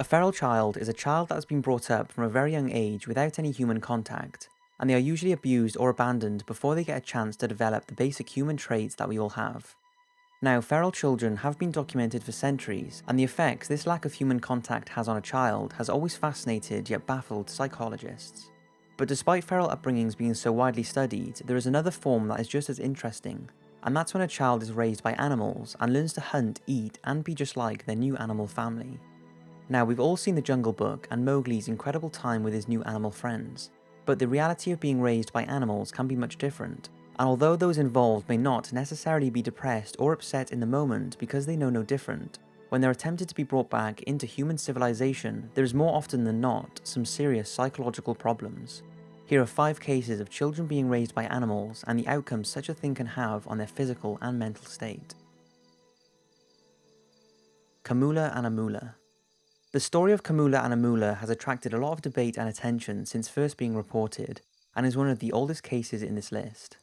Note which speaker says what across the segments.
Speaker 1: A feral child is a child that has been brought up from a very young age without any human contact, and they are usually abused or abandoned before they get a chance to develop the basic human traits that we all have. Now, feral children have been documented for centuries, and the effects this lack of human contact has on a child has always fascinated yet baffled psychologists. But despite feral upbringings being so widely studied, there is another form that is just as interesting, and that's when a child is raised by animals and learns to hunt, eat, and be just like their new animal family. Now, we've all seen The Jungle Book and Mowgli's incredible time with his new animal friends, but the reality of being raised by animals can be much different, and although those involved may not necessarily be depressed or upset in the moment because they know no different, when they're attempted to be brought back into human civilization, there is more often than not some serious psychological problems. Here are 5 cases of children being raised by animals and the outcomes such a thing can have on their physical and mental state. Kamula and Amula. The story of Kamula and Amula has attracted a lot of debate and attention since first being reported, and is one of the oldest cases in this list.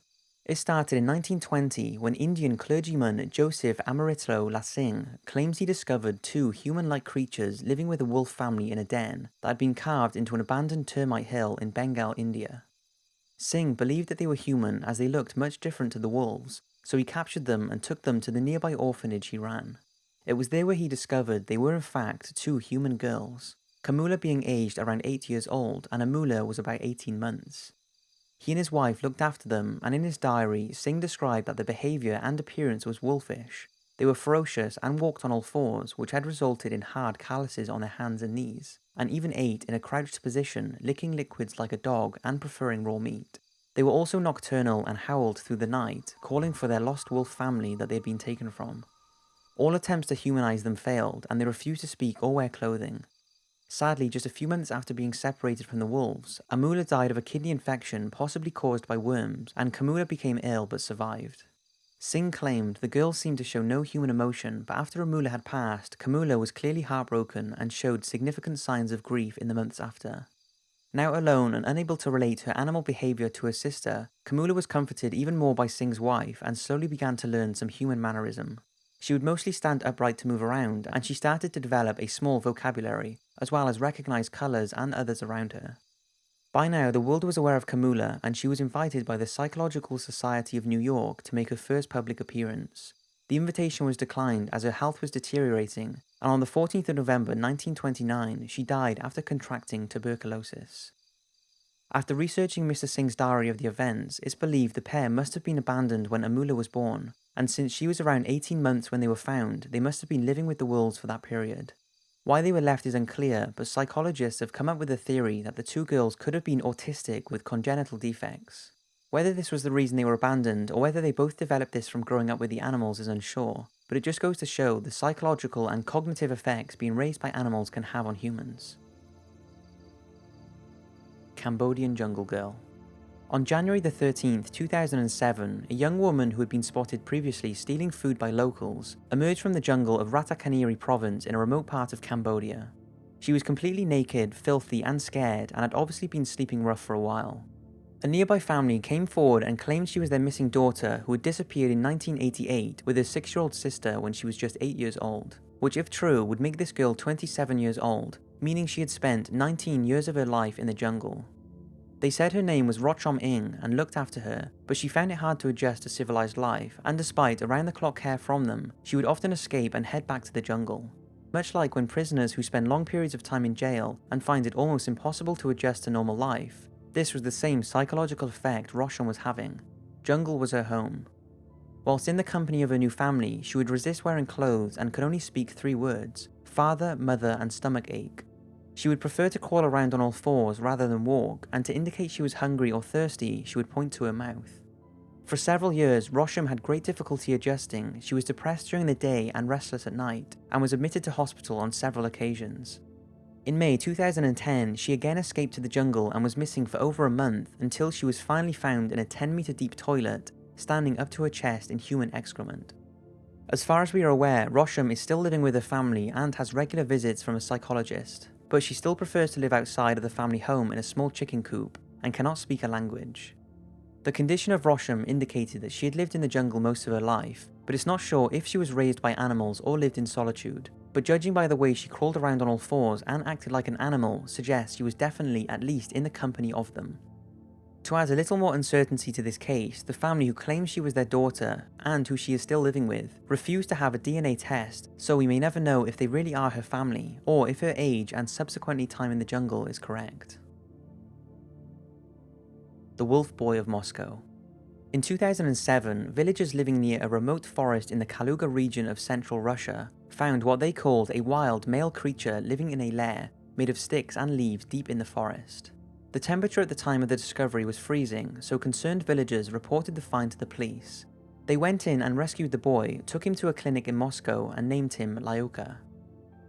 Speaker 1: It started in 1920 when Indian clergyman Joseph Amritlo Lasing claims he discovered 2 human-like creatures living with a wolf family in a den that had been carved into an abandoned termite hill in Bengal, India. Singh believed that they were human as they looked much different to the wolves, so he captured them and took them to the nearby orphanage he ran. It was there where he discovered they were in fact 2 human girls, Kamula being aged around 8 years old and Amula was about 18 months. He and his wife looked after them, and in his diary, Singh described that their behaviour and appearance was wolfish. They were ferocious and walked on all fours, which had resulted in hard calluses on their hands and knees, and even ate in a crouched position, licking liquids like a dog and preferring raw meat. They were also nocturnal and howled through the night, calling for their lost wolf family that they had been taken from. All attempts to humanize them failed, and they refused to speak or wear clothing. Sadly, just a few months after being separated from the wolves, Amula died of a kidney infection possibly caused by worms, and Kamula became ill but survived. Singh claimed the girls seemed to show no human emotion, but after Amula had passed, Kamula was clearly heartbroken and showed significant signs of grief in the months after. Now alone and unable to relate her animal behaviour to her sister, Kamula was comforted even more by Singh's wife and slowly began to learn some human mannerism. She would mostly stand upright to move around, and she started to develop a small vocabulary, as well as recognise colours and others around her. By now, the world was aware of Kamula, and she was invited by the Psychological Society of New York to make her first public appearance. The invitation was declined as her health was deteriorating, and on the 14th of November 1929, she died after contracting tuberculosis. After researching Mr. Singh's diary of the events, it's believed the pair must have been abandoned when Amula was born, and since she was around 18 months when they were found, they must have been living with the wolves for that period. Why they were left is unclear, but psychologists have come up with a theory that the 2 girls could have been autistic with congenital defects. Whether this was the reason they were abandoned, or whether they both developed this from growing up with the animals is unsure, but it just goes to show the psychological and cognitive effects being raised by animals can have on humans. Cambodian Jungle Girl. On January the 13th, 2007, a young woman who had been spotted previously stealing food by locals emerged from the jungle of Ratakhaniri province in a remote part of Cambodia. She was completely naked, filthy and scared, and had obviously been sleeping rough for a while. A nearby family came forward and claimed she was their missing daughter who had disappeared in 1988 with her 6-year-old sister when she was just 8 years old, which if true would make this girl 27 years old, meaning she had spent 19 years of her life in the jungle. They said her name was Rochom Ing and looked after her, but she found it hard to adjust to civilized life, and despite around-the-clock care from them, she would often escape and head back to the jungle. Much like when prisoners who spend long periods of time in jail and find it almost impossible to adjust to normal life, this was the same psychological effect Rochom was having. Jungle was her home. Whilst in the company of her new family, she would resist wearing clothes and could only speak 3 words: father, mother, and stomach ache. She would prefer to crawl around on all fours rather than walk, and to indicate she was hungry or thirsty, she would point to her mouth. For several years, Rochom had great difficulty adjusting. She was depressed during the day and restless at night, and was admitted to hospital on several occasions. In May 2010, she again escaped to the jungle and was missing for over a month until she was finally found in a 10-meter deep toilet, standing up to her chest in human excrement. As far as we are aware, Rochom is still living with her family and has regular visits from a psychologist, but she still prefers to live outside of the family home in a small chicken coop and cannot speak a language. The condition of Rochom indicated that she had lived in the jungle most of her life, but it's not sure if she was raised by animals or lived in solitude, but judging by the way she crawled around on all fours and acted like an animal suggests she was definitely at least in the company of them. To add a little more uncertainty to this case, the family who claims she was their daughter, and who she is still living with, refused to have a DNA test, so we may never know if they really are her family, or if her age and subsequently time in the jungle is correct. The Wolf Boy of Moscow. In 2007, villagers living near a remote forest in the Kaluga region of central Russia found what they called a wild male creature living in a lair made of sticks and leaves deep in the forest. The temperature at the time of the discovery was freezing, so concerned villagers reported the find to the police. They went in and rescued the boy, took him to a clinic in Moscow and named him Lyuka.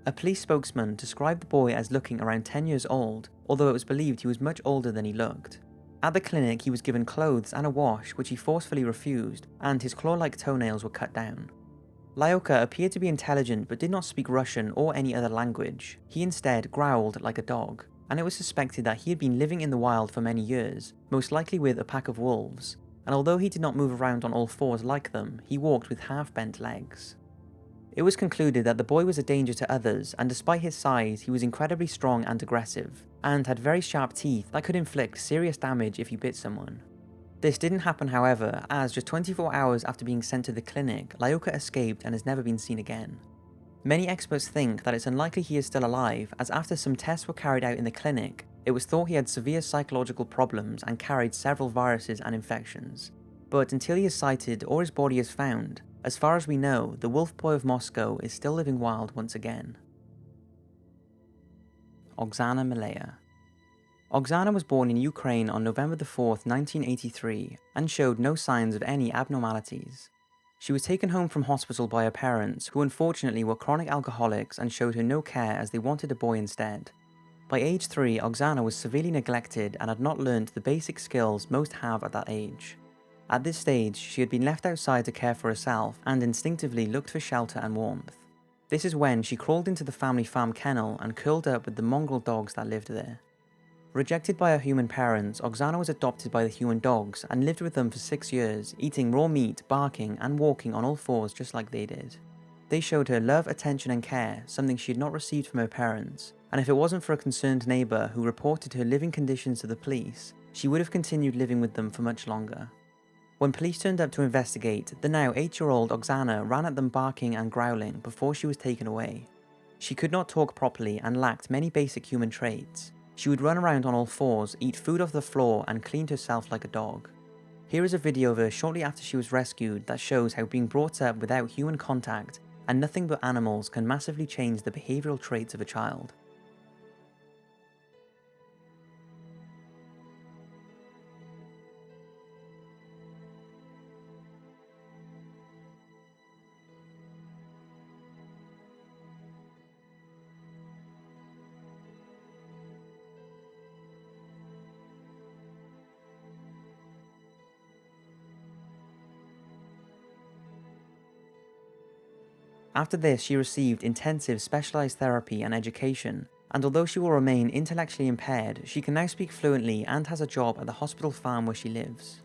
Speaker 1: A police spokesman described the boy as looking around 10 years old, although it was believed he was much older than he looked. At the clinic, he was given clothes and a wash, which he forcefully refused, and his claw-like toenails were cut down. Lyuka appeared to be intelligent but did not speak Russian or any other language. He instead growled like a dog, and it was suspected that he had been living in the wild for many years, most likely with a pack of wolves, and although he did not move around on all fours like them, he walked with half-bent legs. It was concluded that the boy was a danger to others, and despite his size, he was incredibly strong and aggressive, and had very sharp teeth that could inflict serious damage if he bit someone. This didn't happen, however, as just 24 hours after being sent to the clinic, Lyuka escaped and has never been seen again. Many experts think that it's unlikely he is still alive, as after some tests were carried out in the clinic, it was thought he had severe psychological problems and carried several viruses and infections. But until he is sighted or his body is found, as far as we know, the Wolf Boy of Moscow is still living wild once again. Oxana Malaya. Oxana was born in Ukraine on November 4, 1983, and showed no signs of any abnormalities. She was taken home from hospital by her parents, who unfortunately were chronic alcoholics and showed her no care as they wanted a boy instead. By age 3, Oxana was severely neglected and had not learned the basic skills most have at that age. At this stage, she had been left outside to care for herself and instinctively looked for shelter and warmth. This is when she crawled into the family farm kennel and curled up with the mongrel dogs that lived there. Rejected by her human parents, Oxana was adopted by the human dogs and lived with them for 6 years, eating raw meat, barking, and walking on all fours just like they did. They showed her love, attention, and care, something she had not received from her parents, and if it wasn't for a concerned neighbour who reported her living conditions to the police, she would have continued living with them for much longer. When police turned up to investigate, the now 8-year-old Oxana ran at them barking and growling before she was taken away. She could not talk properly and lacked many basic human traits. She would run around on all fours, eat food off the floor, and cleaned herself like a dog. Here is a video of her shortly after she was rescued that shows how being brought up without human contact and nothing but animals can massively change the behavioural traits of a child. After this, she received intensive specialised therapy and education, and although she will remain intellectually impaired, she can now speak fluently and has a job at the hospital farm where she lives.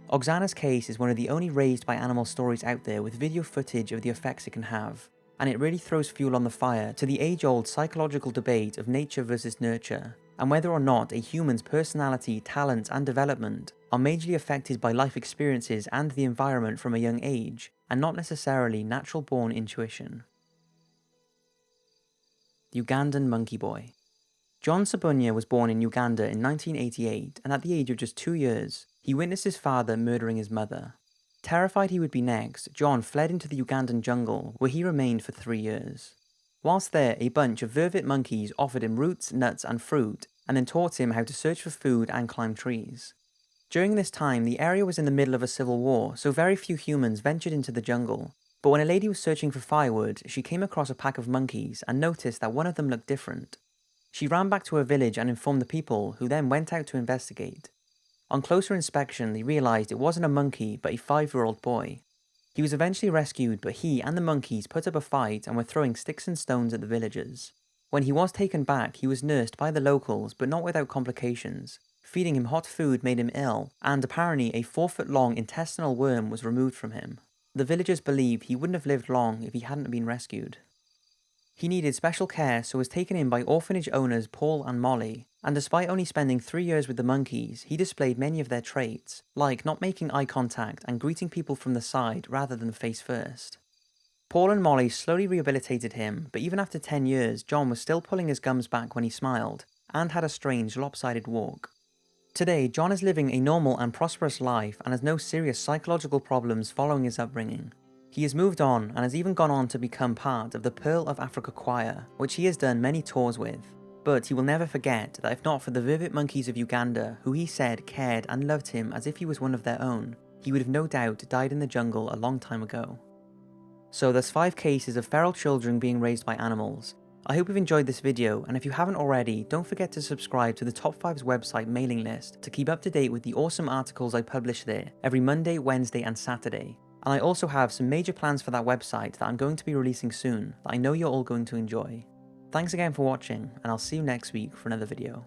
Speaker 1: Oxana's case is one of the only raised by animal stories out there with video footage of the effects it can have, and it really throws fuel on the fire to the age-old psychological debate of nature versus nurture, and whether or not a human's personality, talents, and development are majorly affected by life experiences and the environment from a young age, and not necessarily natural-born intuition. Ugandan Monkey Boy. John Sabunya was born in Uganda in 1988, and at the age of just 2 years, he witnessed his father murdering his mother. Terrified he would be next, John fled into the Ugandan jungle, where he remained for 3 years. Whilst there, a bunch of vervet monkeys offered him roots, nuts, and fruit, and then taught him how to search for food and climb trees. During this time, the area was in the middle of a civil war, so very few humans ventured into the jungle. But when a lady was searching for firewood, she came across a pack of monkeys and noticed that one of them looked different. She ran back to her village and informed the people, who then went out to investigate. On closer inspection, they realised it wasn't a monkey, but a 5-year-old boy. He was eventually rescued, but he and the monkeys put up a fight and were throwing sticks and stones at the villagers. When he was taken back, he was nursed by the locals, but not without complications. Feeding him hot food made him ill, and apparently a 4-foot-long intestinal worm was removed from him. The villagers believed he wouldn't have lived long if he hadn't been rescued. He needed special care, so was taken in by orphanage owners Paul and Molly, and despite only spending 3 years with the monkeys, he displayed many of their traits, like not making eye contact and greeting people from the side rather than face first. Paul and Molly slowly rehabilitated him, but even after 10 years, John was still pulling his gums back when he smiled, and had a strange, lopsided walk. Today, John is living a normal and prosperous life and has no serious psychological problems following his upbringing. He has moved on and has even gone on to become part of the Pearl of Africa Choir, which he has done many tours with. But he will never forget that if not for the vivid monkeys of Uganda, who he said cared and loved him as if he was one of their own, he would have no doubt died in the jungle a long time ago. So there's 5 cases of feral children being raised by animals. I hope you've enjoyed this video, and if you haven't already, don't forget to subscribe to the Top 5's website mailing list to keep up to date with the awesome articles I publish there every Monday, Wednesday and Saturday. And I also have some major plans for that website that I'm going to be releasing soon that I know you're all going to enjoy. Thanks again for watching, and I'll see you next week for another video.